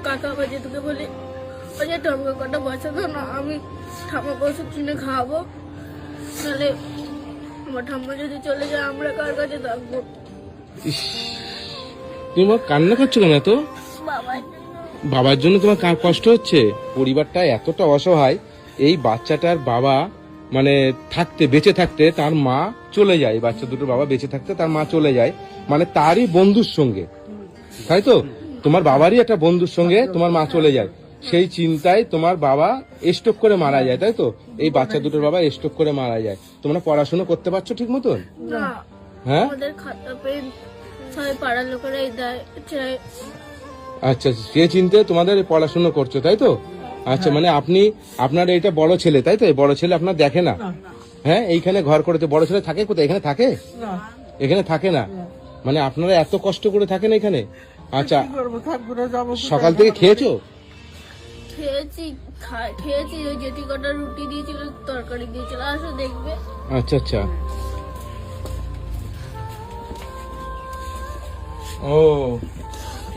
কাকা বাজেতুকে বলি ওই ঠাম্মা কটা পয়সা দাও না, আমি ঠাম্মাকে ওষুধ কিনে খাওয়াবো, নাহলে আমার ঠাম্মা যদি চলে যায় আমরা কার কাছে থাকবো। ইস, তুমি মা কান্না করছো কেন এত? বাবা বাবার জন্য তোমার কষ্ট হচ্ছে? পরিবারটা এতটা অসহায়, এই বাচ্চাটার বাবা মানে বেঁচে থাকতে তার মা চলে যায়, বাচ্চা দুটোর বাবা বেঁচে থাকতে তার মা চলে যায়, মানে তারই বন্ধুর সঙ্গে, তাই তো? তোমার বাবারই একটা বন্ধুর সঙ্গে তোমার মা চলে যায়, সেই চিন্তায় তোমার বাবা স্ট্রোক করে মারা যায়, তাই তো? এই বাচ্চা দুটোর বাবা স্ট্রোক করে মারা যায়। তোমরা পড়াশোনা করতে পারছো ঠিক মতন? না, হ্যাঁ, আমাদের খাতা পেন সবাই পাড়ার লোকেরাই দেয়। আচ্ছা, সে চিন্তায় তোমাদের পড়াশোনা করছো, তাই তো? আচ্ছা, মানে আপনার এইটা বড় ছেলে, তাই তো? এই বড় ছেলে আপনার দেখে না? হ্যাঁ, এইখানে ঘর করেছে। বড় ছেলে থাকে কোথায়? এখানে থাকে? এখানে থাকে না, মানে আপনারা এত কষ্ট করে থাকেন এখানে? আচ্ছা, সকাল থেকে খেয়েছো? খেয়েছি ওই যেটি কটা রুটি দিয়েছিল, তরকারি দিয়েছিল, আসো দেখবে। আচ্ছা আচ্ছা, ও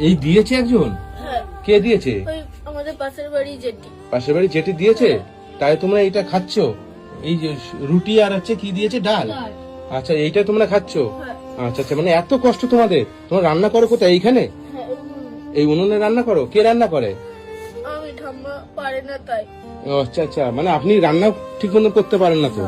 এই দিয়েছে একজন? হ্যাঁ, কে দিয়েছে? ওই আমাদের পাশের বাড়ি যেটি। পাশের বাড়ি যেটি দিয়েছে, তাই তোমরা এইটা খাচ্ছো? এই যে রুটি আর হচ্ছে কি দিয়েছে, ডাল? আচ্ছা, এইটা তোমরা খাচ্ছো? হ্যাঁ, আচ্ছা আচ্ছা, মানে এত কষ্ট তোমাদের। তোমরা রান্না করো কোথায়? এইখানে হ্যাঁ, এই উনুনে রান্না করো? কে রান্না করে? আমি ঠাম্মা পারে না তাই। ও আচ্ছা আচ্ছা, মানে আপনি রান্না ঠিক মতো করতে পারেন না তো?